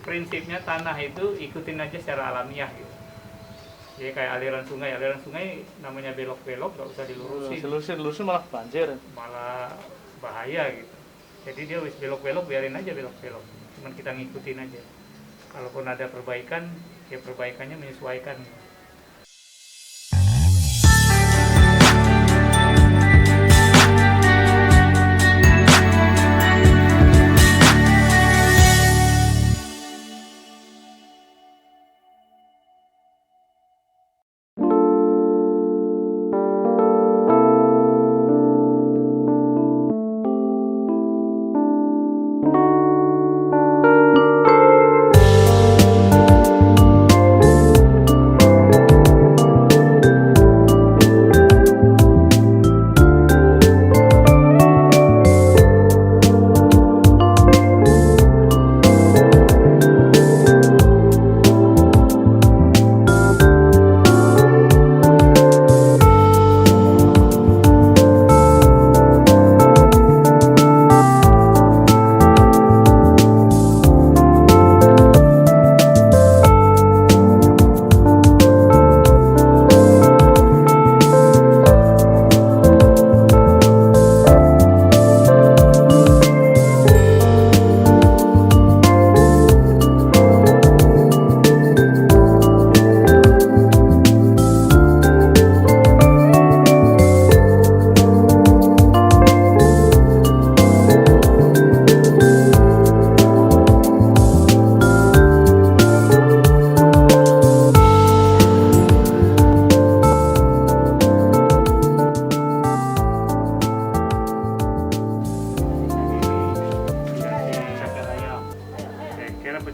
prinsipnya tanah itu ikutin aja secara alamiah gitu. Jadi kayak aliran sungai namanya belok-belok nggak usah dilurusin. Dilurusin malah banjir. Malah bahaya gitu. Jadi dia wis belok-belok biarin aja belok-belok. Cuman kita ngikutin aja. Kalaupun ada perbaikan, ya perbaikannya menyesuaikan.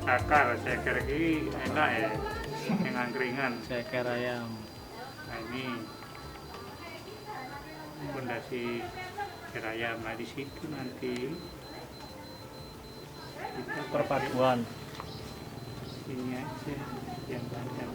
Cakar, ceker ini enak ya, yang angkringan. Ceker ayam. Nah ini fondasi ceker ayam. Nah di situ nanti kita Perpaduan. ini aja yang banyak.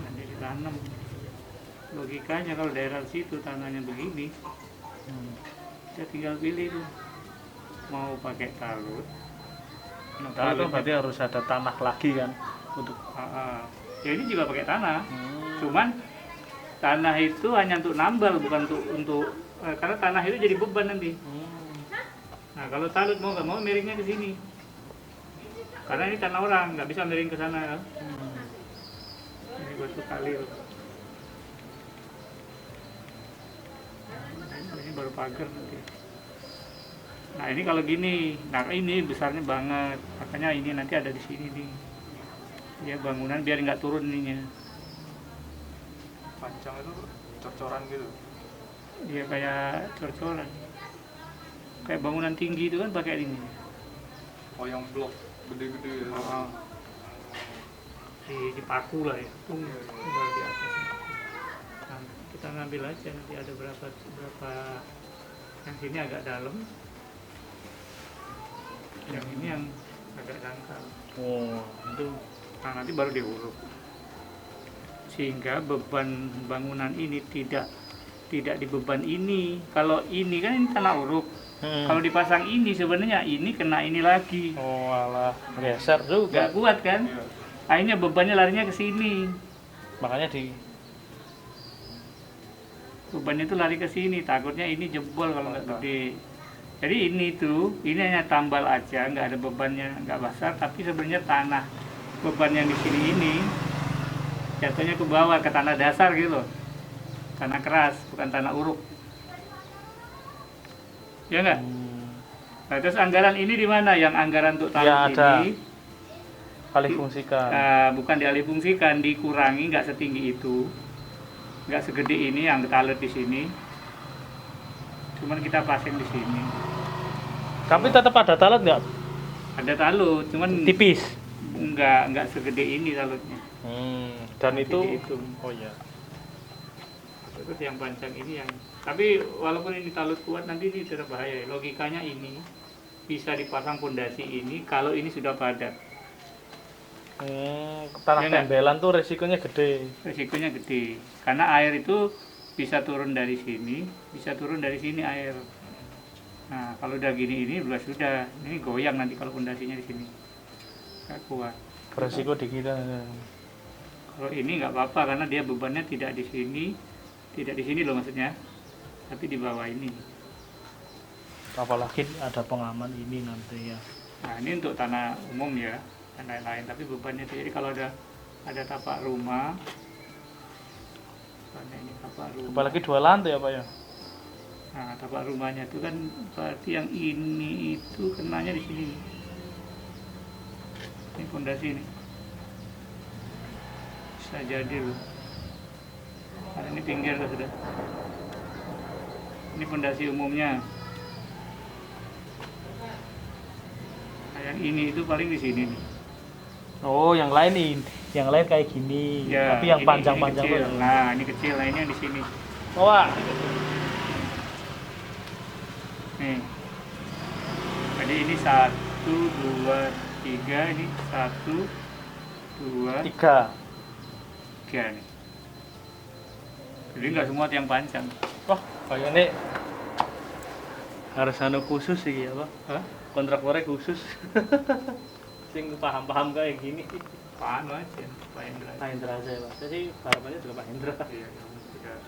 Nanti ditanam. Logikanya kalau daerah situ tanahnya begini, kita tinggal pilih tuh mau pakai talut. Nah, talut kan berarti harus ada tanah lagi kan untuk. Ya ini juga pakai tanah. Cuman tanah itu hanya untuk nambal, bukan untuk karena tanah itu jadi beban nanti. Nah kalau talut mau nggak mau miringnya ke sini. Karena ini tanah orang, nggak bisa miring ke sana. Ini batu kalir. Ini baru pagar nanti. Nah ini kalau gini, nah ini besarnya banget. Makanya ini nanti ada di sini nih. Ya bangunan biar nggak turun ininya. Panjang itu cor-coran gitu. Iya kayak cor-coran. Kayak bangunan tinggi itu kan pakai ini. Oh yang blok gede-gede ya. Dipaku lah ya. Tinggal di atas. Nah, kita ngambil aja nanti ada berapa yang sini agak dalam. Yang ini yang agak dangkal. Oh, itu. Nah, nanti baru diuruk. Sehingga beban bangunan ini tidak dibeban ini. Kalau ini kan ini tanah uruk. Kalau dipasang ini sebenarnya ini kena ini lagi. Oh, alah, geser juga. Gak kuat kan? Iya. Akhirnya bebannya larinya ke sini. Makanya Bebannya itu lari ke sini. Takutnya ini jebol kalau nggak gede. Jadi ini hanya tambal aja, nggak ada bebannya, nggak besar. Tapi sebenarnya tanah beban yang di sini ini jatuhnya ke bawah ke tanah dasar gitu loh. Tanah keras, bukan tanah uruk. Ya enggak? Nah, terus anggaran ini di mana? Yang anggaran untuk talut Ya, ada. ini alih fungsikan. bukan dialih fungsikan, dikurangi, nggak setinggi itu, nggak segede ini yang talut di sini. Cuman kita pasang di sini. Tapi tetap ada talut nggak? Ada talut, cuman Tipis. nggak segede ini talutnya. Dan Nanti itu. dihitung. Oh iya. Terus yang panjang ini yang, tapi walaupun ini talut kuat nanti ini tetap bahaya. Logikanya ini bisa dipasang fondasi ini kalau ini sudah padat. Tanah Iya nggak? tembelan tuh resikonya gede. Risikonya gede karena air itu bisa turun dari sini, bisa turun dari sini air. Nah kalau udah gini ini sudah ini goyang nanti kalau pondasinya di sini nggak kuat. Resiko di kita. Kalau ini nggak apa-apa karena dia bebannya tidak di sini, tidak di sini loh maksudnya, tapi di bawah ini. Apalagi ada pengaman ini nanti ya. Nah ini untuk tanah umum ya dan lain-lain, tapi bebannya itu jadi kalau ada tapak rumah, karena ini tapak rumah. Apalagi 2 lantai ya Pak ya. Nah tapak rumahnya itu kan berarti yang ini itu kenanya di sini. Ini pondasi ini. Bisa jadi loh. Karena ini pinggir loh sudah. Ini pondasi umumnya. Nah, yang ini itu paling di sini nih. Oh, yang lain nih. Yang lain kayak gini. Ya, Tapi yang ini panjang-panjang kecil. tuh. Nah, ini kecil, nah ini yang di sini. Wah. Nih. Jadi ini 1, 2, 3, ini 1, 2, 3. 3 nih. Jadi nggak semua tiang panjang. Wah, kayaknya harus anu khusus sih ya Pak. Hah? Kontraktornya khusus. Sing paham-paham kayak gini. Apaan aja, Pak Hendra. Pak Hendra aja ya Pak. Jadi harapannya juga Pak Hendra. Iya, sudah.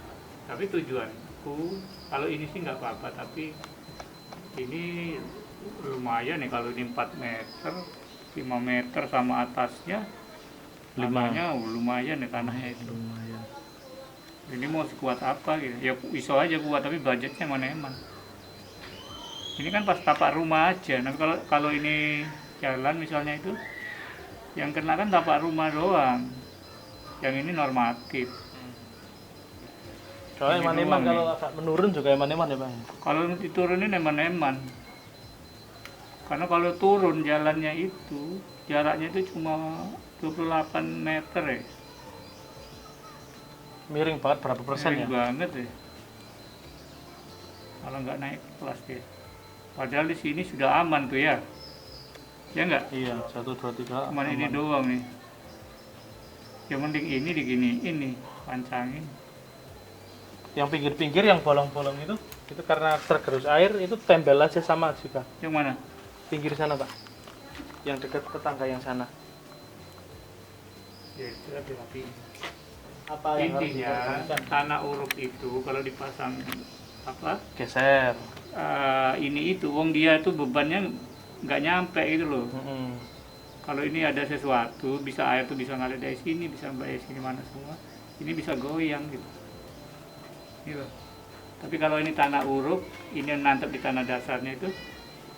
Tapi tujuanku, kalau ini sih nggak apa-apa, tapi ini lumayan nih kalau ini 4 meter, 5 meter sama atasnya, 5. tanahnya lumayan nih tanahnya itu. Lumayan. Ini mau sekuat apa gitu? Ya iso aja kuat, tapi budgetnya mana eman. Ini kan pas tapak rumah aja. Nah kalau ini jalan misalnya itu, yang kena kan tapak rumah doang. Yang ini normatif. Soalnya Ini eman-eman doang kalau nih. agak menurun juga eman-eman ya Pak. Kalau diturunin eman-eman. Karena kalau turun jalannya itu, jaraknya itu cuma 28 meter ya. Miring banget berapa persen Miring ya? banget ya. Kalau nggak naik kelas dia. Padahal di sini sudah aman tuh ya. Ya nggak? Iya, 1, 2, 3. Cuman ini doang nih. Yang penting ini diginiin nih, pancangin. Yang pinggir-pinggir yang bolong-bolong itu karena tergerus air itu tempel aja sama juga. Yang mana? Pinggir sana Pak. Yang dekat tetangga yang sana. Ya itu rapi-rapi. Apa yang harus Intinya diperhatikan? tanah uruk itu kalau dipasang apa? Geser. Ini itu, wong dia tuh bebannya nggak nyampe gitu loh. Mm-mm. Kalau ini ada sesuatu, bisa air tuh bisa ngalir dari sini, bisa dari sini mana semua. Ini bisa goyang gitu. Gitu. Tapi kalau ini tanah uruk, ini yang nantep di tanah dasarnya itu,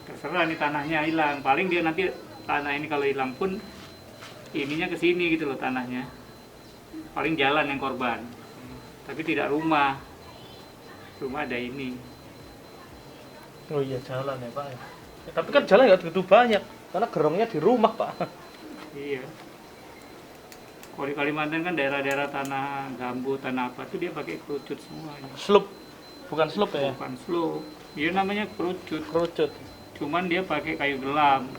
terserah nih tanahnya hilang. Paling dia nanti tanah ini kalau hilang pun ininya ke sini gitu loh tanahnya. Paling jalan yang korban. Tapi tidak rumah. Rumah ada ini. Oh iya jalan ya Pak. Ya, tapi kan jalan nggak begitu banyak karena gerongnya di rumah Pak. Iya. Kalau di Kalimantan kan daerah-daerah tanah gambut, tanah apa tuh dia pakai kerucut semua. Slope, bukan slope ya? Bukan slope. Dia namanya kerucut. Kerucut. Cuman dia pakai kayu gelam.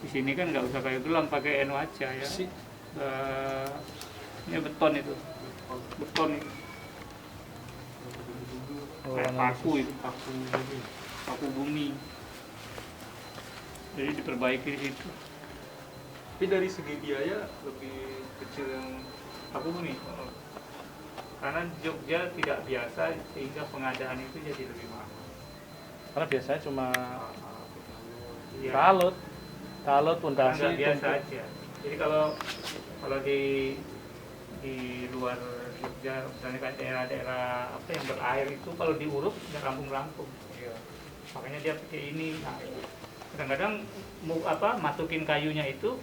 Di sini kan nggak usah kayu gelam, pakai eno aja ya. Ini beton itu. Beton itu. Kayak paku itu, paku bumi. Jadi diperbaiki di situ. Tapi dari segi biaya lebih kecil yang Paku bumi. Karena Jogja tidak biasa sehingga pengadaan itu jadi lebih mahal. Karena biasanya cuma Iya. talut Karena pondasi nggak biasa tumpuk. aja. Jadi kalau di luar Jogja, misalnya kayak daerah-daerah apa yang berair itu kalau diuruk nggak rampung-rampung. iya Makanya dia pakai ini. Nah, kadang-kadang masukin kayunya itu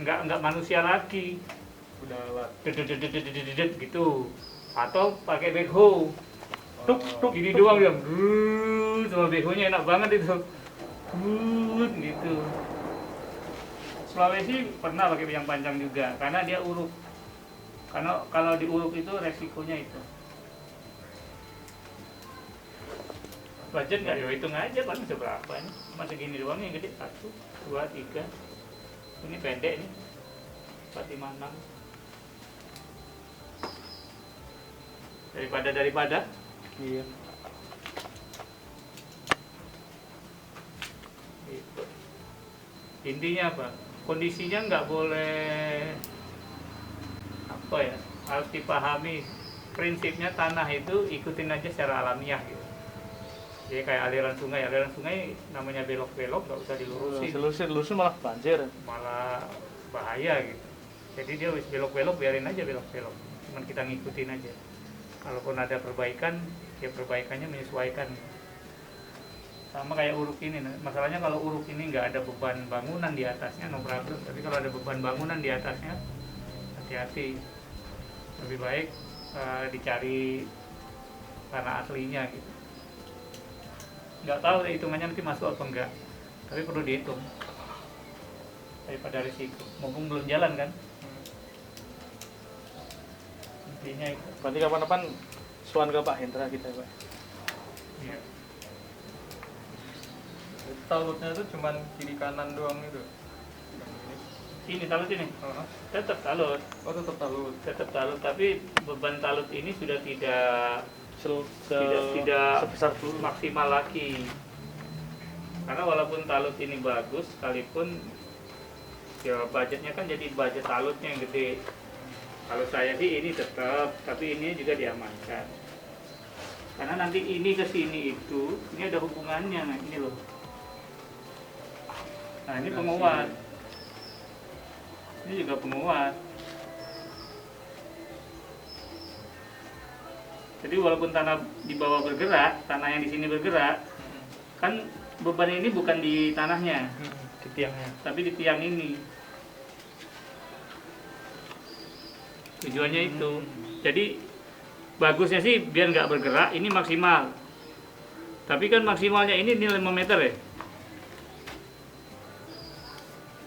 nggak manusia lagi, udah alat. dedet gitu. Atau pakai backhoe. Tuk gini doang dia. Sama backhoe-nya enak banget itu. Gitu. Sulawesi pernah pakai yang panjang juga karena dia uruk. Karena kalau diuruk itu resikonya itu. Budget nggak ya hitung aja paling seberapa ini. Cuma segini doang yang gede 1, 2, 3. Ini pendek nih, 456. Daripada. Iya. Gitu. Intinya apa? Kondisinya nggak boleh apa ya? Harus dipahami prinsipnya tanah itu ikutin aja secara alamiah gitu. Jadi kayak aliran sungai namanya belok-belok nggak usah dilurusin, Lurusin malah banjir. malah bahaya gitu. Jadi dia wis belok-belok biarin aja belok-belok, cuman kita ngikutin aja. Kalaupun ada perbaikan, ya perbaikannya menyesuaikan. Sama kayak uruk ini, masalahnya kalau uruk ini nggak ada beban bangunan di atasnya, no problem. Tapi kalau ada beban bangunan di atasnya, hati-hati. Lebih baik dicari tanah aslinya gitu. Nggak tahu hitungannya nanti masuk apa enggak, tapi perlu dihitung daripada risiko. Mumpung belum jalan kan. Intinya itu. Berarti kapan-kapan suan ke Pak Hendra kita ya Pak. Iya. Talutnya itu cuman kiri kanan doang itu. Ini talut ini. Tetap talut. Oh tetap talut. Tetap talut, tapi beban talut ini sudah tidak Sebesar dulu. maksimal lagi. Karena walaupun talut ini bagus, sekalipun ya budgetnya kan jadi budget talutnya yang gede. Kalau saya sih ini tetap, tapi ini juga diamankan. Karena nanti ini ke sini itu, ini ada hubungannya, nah ini loh. Nah ini penguat. Ini juga penguat. Jadi walaupun tanah di bawah bergerak, tanah yang di sini bergerak, kan beban ini bukan di tanahnya, Di tiangnya. tapi di tiang ini. Tujuannya itu. Jadi bagusnya sih biar nggak bergerak, ini maksimal. Tapi kan maksimalnya ini nilai 5 meter ya.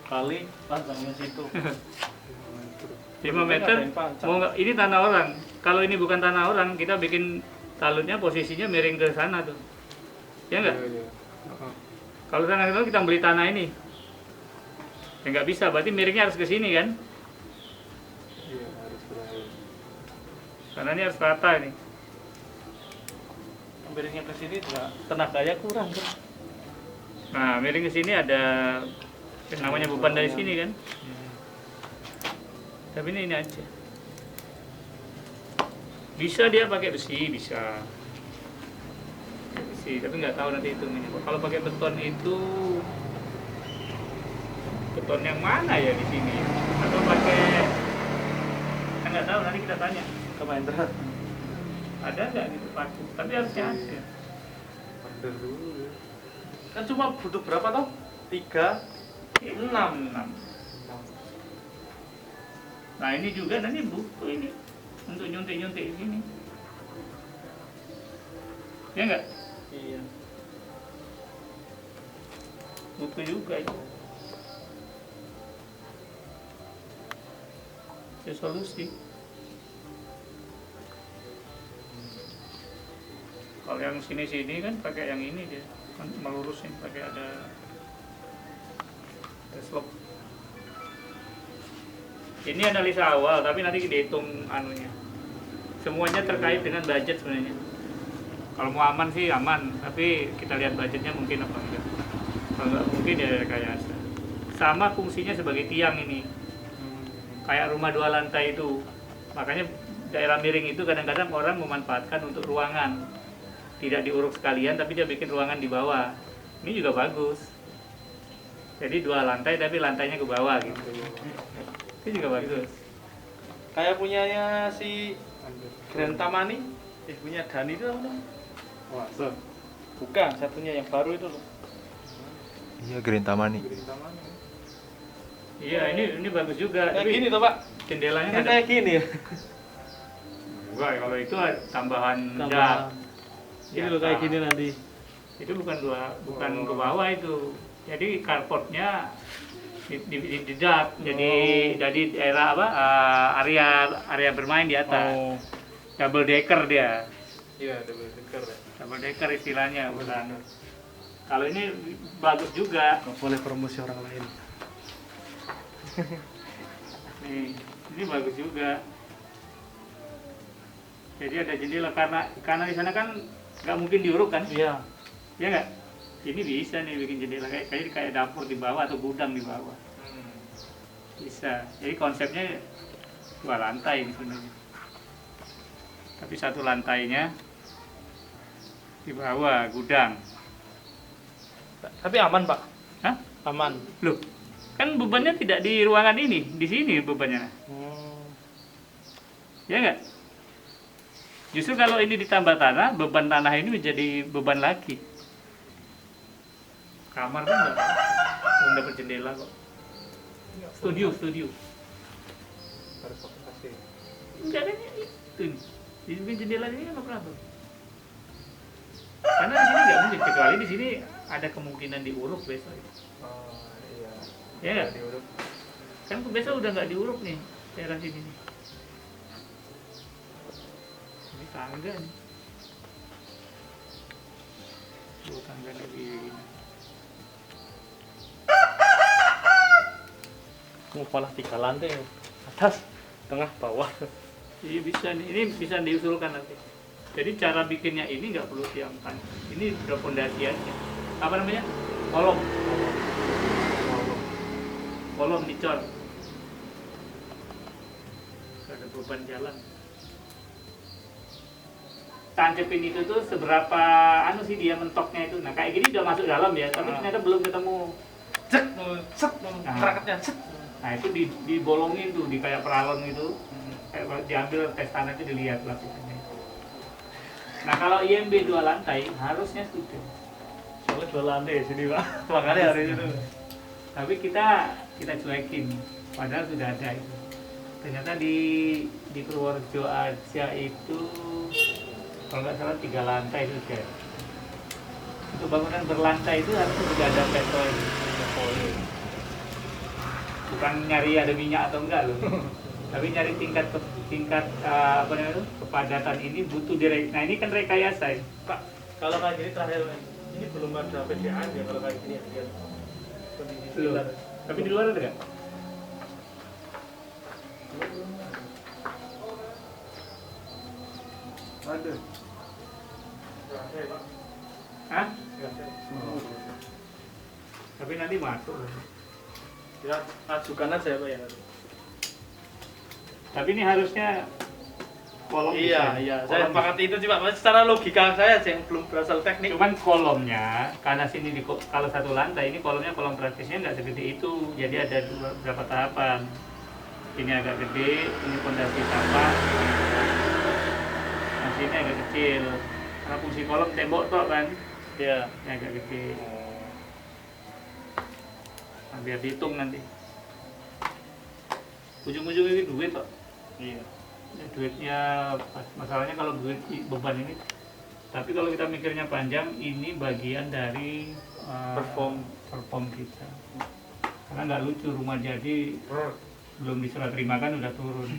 Kali panjangnya situ. 5 meter, mau nggak, ini tanah orang. Kalau ini bukan tanah orang, kita bikin talutnya posisinya miring ke sana tuh. Ya enggak? Kalau tanah itu kita beli tanah ini, ya nggak bisa, berarti miringnya harus ke sini kan? Iya harus berani. Karena ini harus rata ini. Miringnya ke sini juga tenaganya kurang kan. Nah, miring ke sini ada yang namanya beban dari sini kan? Tapi ini aja. Bisa dia pakai besi, bisa. Pakai besi, tapi nggak tahu nanti hitungannya. Kalau pakai beton itu beton yang mana ya di sini? Atau pakai, kan nggak tahu, nanti kita tanya. Ke Pak Hendra. Ada nggak gitu paku? Tapi harusnya ada. Under dulu ya. Kan cuma butuh berapa toh? 3, 6. Nah ini juga nanti butuh ini untuk nyuntik-nyuntik ini. Ya enggak? Iya. Butuh juga itu. Ya solusi. Kalau yang sini-sini kan pakai yang ini dia kan melurusin, pakai ada slope. Ini analisa awal, tapi nanti dihitung anunya. Semuanya terkait dengan budget sebenarnya. Kalau mau aman sih aman, tapi kita lihat budgetnya mungkin apa enggak. Kalau enggak mungkin ya rekayasa. Sama fungsinya sebagai tiang ini. Kayak rumah 2 lantai itu. Makanya daerah miring itu kadang-kadang orang memanfaatkan untuk ruangan. Tidak diuruk sekalian, tapi dia bikin ruangan di bawah. Ini juga bagus. Jadi 2 lantai, tapi lantainya ke bawah gitu. Itu juga bagus. Kayak punyanya si Grand Tamani, punya Dani itu apa? Wah, Bukan, satunya yang baru itu loh. Iya, Green Tamani. Taman. Iya, ini bagus juga. Kayak Tapi gini tuh Pak. jendelanya Kan ada. kayak gini ya. Enggak, kalau itu tambahan Tambah. dak. Ini loh kayak gini nanti. Itu bukan ke bawah itu. Jadi carportnya di dak. Jadi daerah apa? Area bermain di atas. Oh. Double decker dia. Iya double decker ya. Double decker istilahnya bukan. Kalau ini bagus juga. Nggak boleh promosi orang lain. Nih, ini bagus juga. Jadi ada jendela karena di sana kan nggak mungkin diuruk kan? Iya. Ya nggak? Ini bisa nih bikin jendela kayak dapur di bawah atau gudang di bawah. Bisa. Jadi konsepnya 2 lantai ini sebenarnya. Tapi 1 lantainya di bawah gudang. Tapi aman, Pak. Hah? Aman. Loh, kan bebannya tidak di ruangan ini, di sini bebannya. Ya nggak? Justru kalau ini ditambah tanah, beban tanah ini menjadi beban lagi. Kamar kan nggak, belum dapat jendela kok. Studio. Harus pakai AC. Enggak ada itu nih. Di jendela ini kan apa? Karena di sini nggak mungkin, kecuali di sini ada kemungkinan diuruk besok. Oh iya. Ya nggak? Diuruk. Kan besok udah nggak diuruk nih daerah sini nih. Ini tangga nih. Tangganya begini. Malah 3 lantai, atas, tengah, bawah. Iya bisa nih, ini bisa diusulkan nanti. Jadi cara bikinnya ini nggak perlu tiang panjang. Ini udah pondasiannya. Apa namanya? Kolom. Kolom dicor. Gak ada beban jalan. Tancapin itu tuh seberapa anu sih dia mentoknya itu. Nah kayak gini udah masuk dalam ya, tapi ternyata belum ketemu. Cek, kerakatnya, cek. Nah itu dibolongin tuh di kayak peralon gitu. Kayak diambil tes tanah itu dilihat lapisannya. Nah kalau IMB 2 lantai harusnya sudah. Soalnya 2 lantai sini, Pak. Makanya hari itu. Tapi kita cuekin, padahal sudah ada itu. Ternyata di Purworejo aja itu kalau nggak salah 3 lantai sudah. Untuk bangunan berlantai itu harus sudah ada petrol. Bukan nyari ada minyak atau enggak loh. Tapi nyari tingkat apa namanya itu, kepadatan ini butuh nah ini kan rekayasa ya. Pak, kalau kayak gini terakhir ini belum ada PDAM ya kalau kayak gini ya. Belum. Tapi di luar ada nggak? Ada. Hah? Tapi nanti masuk. Ya, ajukan aja ya, Pak ya. Tapi ini harusnya kolom. Iya, saya sepakat itu sih, Pak. Maksudnya secara logika saya aja yang belum berasal teknik. Cuman kolomnya karena sini kalau 1 lantai ini kolomnya kolom praktisnya nggak segede itu. Jadi ada beberapa tahapan. Ini agak gede, ini pondasi tapak. Nah sini agak kecil. Karena fungsi kolom tembok tok kan. Iya. Ini agak gede. Nah, biar dihitung nanti. Ujung-ujungnya ini duit kok. Iya. Ya, duitnya masalahnya kalau duit beban ini. Tapi kalau kita mikirnya panjang, ini bagian dari perform kita. Karena nggak lucu rumah jadi belum diserah terimakan udah turun.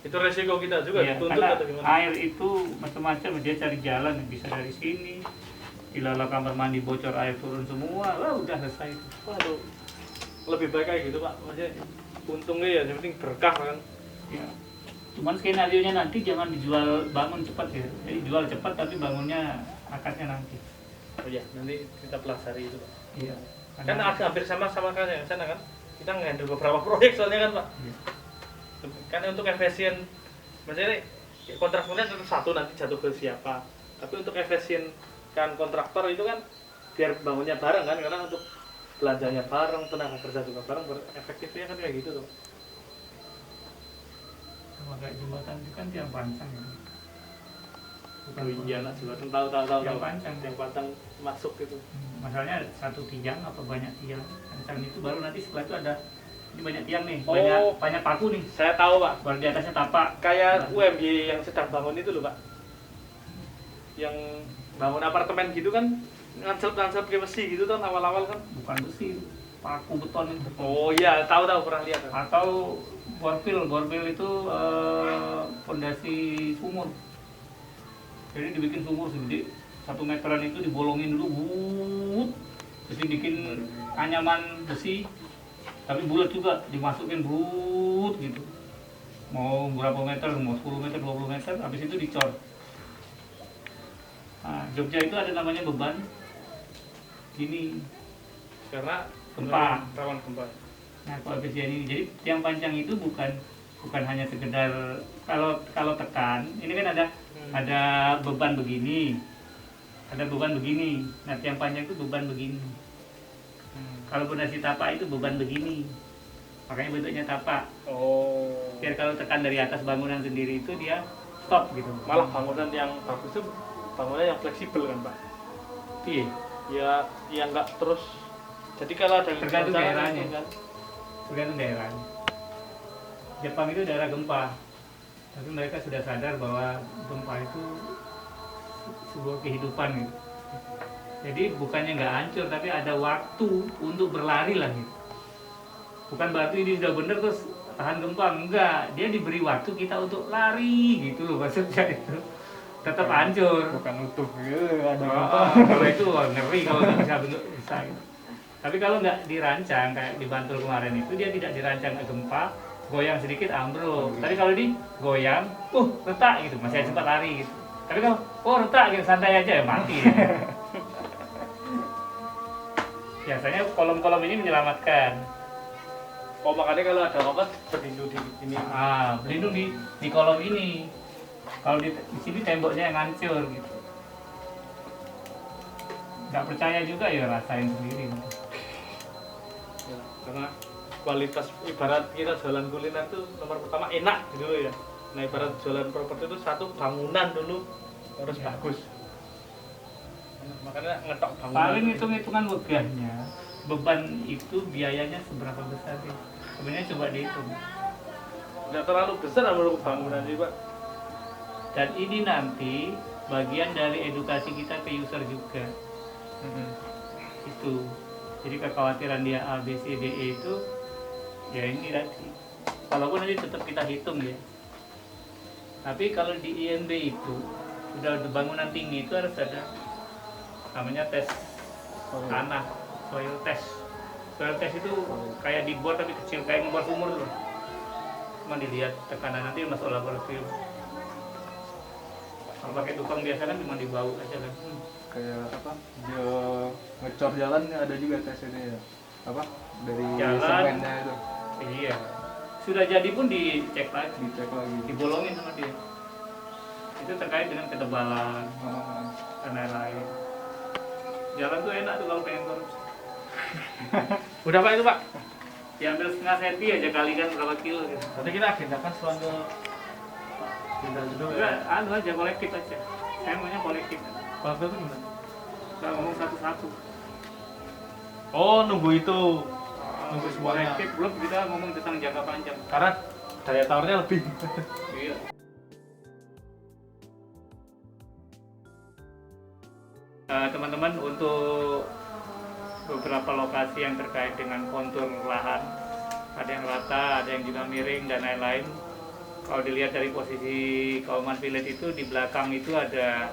Itu resiko kita juga Ya, dituntut karena atau gimana? air itu macam-macam, dia cari jalan bisa dari sini. Dilala kamar mandi bocor air turun semua, wah udah selesai. Waduh. Lebih baik kayak gitu, Pak. Maksudnya untungnya ya yang penting berkah kan. Ya. Cuman skenario nya nanti jangan dijual bangun cepat ya. Jadi jual cepat tapi bangunnya akadnya nanti. Oh iya, nanti kita pelajari itu, Pak. Iya. Kan hampir sama kayak yang sana kan. Kita nge-handle beberapa proyek soalnya kan, Pak. Iya. Kan untuk efisien, maksudnya kontraktornya tetap satu nanti jatuh ke siapa. Tapi untuk efisien kan kontraktor itu kan biar bangunnya bareng kan, karena untuk belanjanya bareng, tenaga kerja juga bareng, efektifnya kan kayak gitu tuh. Sama kayak jembatan itu kan tiang pancang ya. Oh iya lah, jembatan tahu. Yang panjang. Yang panjang masuk gitu. Masalahnya 1 tiang apa banyak tiang. Pancang itu baru nanti setelah itu ada ini banyak tiang nih, Oh. banyak paku nih. Saya tahu, Pak. Baru di atasnya tapak. Kayak UMY yang sedang bangun itu loh, Pak. Yang bangun apartemen gitu kan, ngancel pakai besi gitu kan awal-awal kan. Bukan besi, paku beton itu. Oh iya, tahu pernah lihat. Kan? Atau borpil itu fondasi sumur. Jadi dibikin sumur segede 1 meteran itu dibolongin dulu, terus dibikin anyaman besi, tapi bulat juga, dimasukin but gitu. Mau berapa meter, mau 10 meter, 20 meter, habis itu dicor. Nah, Jogja itu ada namanya beban gini, Karena Gempa. rawan gempa. nah koefisien ini. Jadi tiang panjang itu bukan hanya sekedar kalau tekan, ini kan ada beban begini, ada beban begini. Nah tiang panjang itu beban begini. Kalau pondasi tapak itu beban begini, makanya bentuknya tapak. Oh. Biar kalau tekan dari atas bangunan sendiri itu dia stop gitu. Malah bangunan yang bagus itu bangunan yang fleksibel kan Pak? Iya, Ya nggak terus. Jadi kalau ada tergantung goncangan daerahnya itu kan. tergantung daerahnya. Jepang itu daerah gempa, tapi mereka sudah sadar bahwa gempa itu sebuah kehidupan gitu. Jadi bukannya nggak hancur, tapi ada waktu untuk berlari lah gitu. Bukan berarti ini sudah benar terus tahan gempa, enggak. Dia diberi waktu kita untuk lari gitu loh maksudnya itu. Tetap hancur. Bukan utuh gitu, ada Kalau itu wah, ngeri kalau nggak bisa bentuk bisa gitu. Tapi kalau nggak dirancang kayak di Bantul kemarin itu dia tidak dirancang ke gempa, goyang sedikit ambruk. Tapi kalau di goyang, retak gitu, masih sempat lari gitu. Tapi kalau retak gitu santai aja ya mati. Ya. Biasanya kolom-kolom ini menyelamatkan. Oh makanya kalau ada apa berlindung di ini. Berlindung di kolom ini. Kalau di sini temboknya yang hancur gitu. Nggak percaya juga ya rasain sendiri. Ya, karena kualitas ibarat kita jualan kuliner tuh nomor pertama enak gitu loh ya. Nah ibarat jualan properti itu satu bangunan dulu harus bagus. Makanya ngetok bangunan. Paling hitung-hitungan wegahnya beban itu biayanya seberapa besar sih? Sebenarnya coba dihitung. Nggak terlalu besar menurut bangunan sih Pak. Dan ini nanti bagian dari edukasi kita ke user juga. Itu. Jadi kekhawatiran dia A, B, C, D, E itu ya ini tadi. Walaupun nanti tetap kita hitung ya. Tapi kalau di IMB itu udah bangunan tinggi itu harus ada namanya tes tanah, soil test. Soil test itu kayak di bor tapi kecil, kayak ngebor sumur loh. Cuma dilihat tekanan nanti masuk laboratorium. Kalau pakai tukang biasa kan cuma dibau aja kan. kayak apa? Dia ngecor jalan ada juga tesnya ya. Apa? Dari Jalan. semennya itu Iya. Sudah jadi pun dicek lagi, dicek lagi. dibolongin sama dia. Itu terkait dengan ketebalan dan lain-lain. Jalan tuh enak tuh kalau pengen korupsi. Udah Pak itu Pak. Diambil setengah senti aja kalikan berapa kilo gitu. Nanti kita agendakan selang ke Pak Jenderal dulu Enggak, ya. anu aja kolektif aja. Saya maunya kolektif. Kalau itu gimana? Nggak ngomong satu-satu. Oh nunggu itu. Nunggu semuanya. Kolektif belum kita ngomong tentang jangka panjang. Karena daya tawarnya lebih. Iya. Teman-teman, untuk beberapa lokasi yang terkait dengan kontur lahan, ada yang rata, ada yang juga miring dan lain-lain. Kalau dilihat dari posisi Kauman Village itu, di belakang itu ada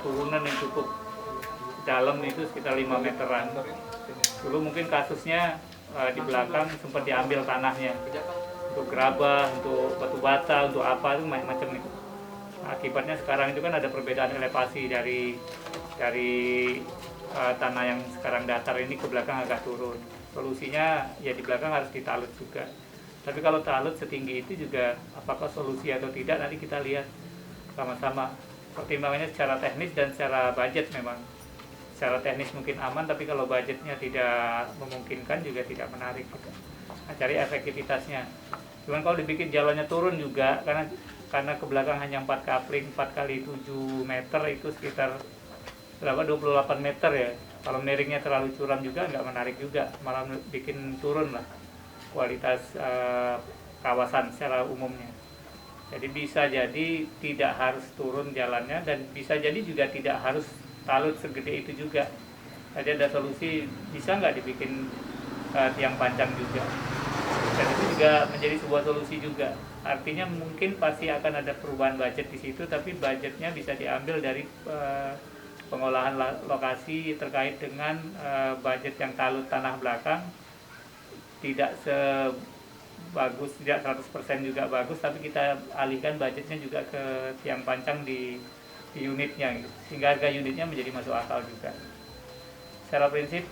turunan yang cukup dalam, itu sekitar 5 meteran. Dulu mungkin kasusnya di belakang sempat diambil tanahnya untuk gerabah, untuk batu bata, untuk apa itu macam-macam itu. Akibatnya sekarang itu kan ada perbedaan elevasi dari tanah yang sekarang datar ini ke belakang agak turun. Solusinya ya di belakang harus ditalut juga. Tapi kalau talut setinggi itu juga apakah solusi atau tidak, nanti kita lihat sama-sama. Pertimbangannya secara teknis dan secara budget memang. Secara teknis mungkin aman, tapi kalau budgetnya tidak memungkinkan juga tidak menarik gitu. Nah, cari efektivitasnya. Cuman kalau dibikin jalannya turun juga, karena ke belakang hanya 4 kapling, 4 kali 7 meter itu sekitar berapa, 28 meter ya. Kalau miringnya terlalu curam juga nggak menarik juga, malah bikin turun lah kualitas kawasan secara umumnya. Jadi bisa jadi tidak harus turun jalannya, dan bisa jadi juga tidak harus talut segede itu juga. Jadi ada solusi, bisa nggak dibikin tiang panjang juga. Dan itu juga menjadi sebuah solusi juga. Artinya mungkin pasti akan ada perubahan budget di situ, tapi budgetnya bisa diambil dari pengolahan lokasi terkait dengan budget yang talut tanah belakang, tidak sebagus, tidak 100% juga bagus, tapi kita alihkan budgetnya juga ke tiang pancang di unitnya gitu. Sehingga harga unitnya menjadi masuk akal juga. Secara prinsip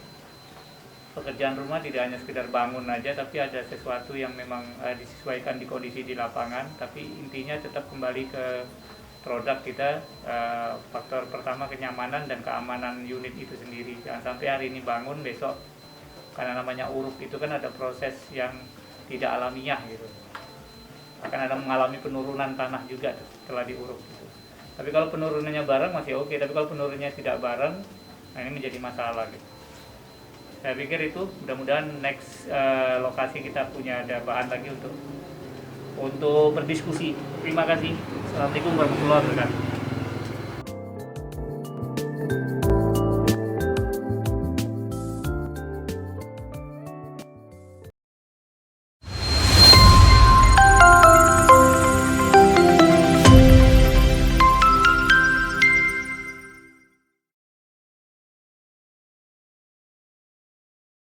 pekerjaan rumah tidak hanya sekedar bangun aja, tapi ada sesuatu yang memang disesuaikan di kondisi di lapangan, tapi intinya tetap kembali ke produk kita. Faktor pertama kenyamanan dan keamanan unit itu sendiri. Jangan sampai hari ini bangun, besok karena namanya uruk itu kan ada proses yang tidak alamiah gitu, akan ada mengalami penurunan tanah juga setelah diuruk gitu. Tapi kalau penurunannya bareng masih oke, tapi kalau penurunannya tidak bareng, nah ini menjadi masalah gitu. Saya pikir itu mudah-mudahan next lokasi kita punya ada bahan lagi untuk berdiskusi. Terima kasih. Assalamualaikum warahmatullahi wabarakatuh.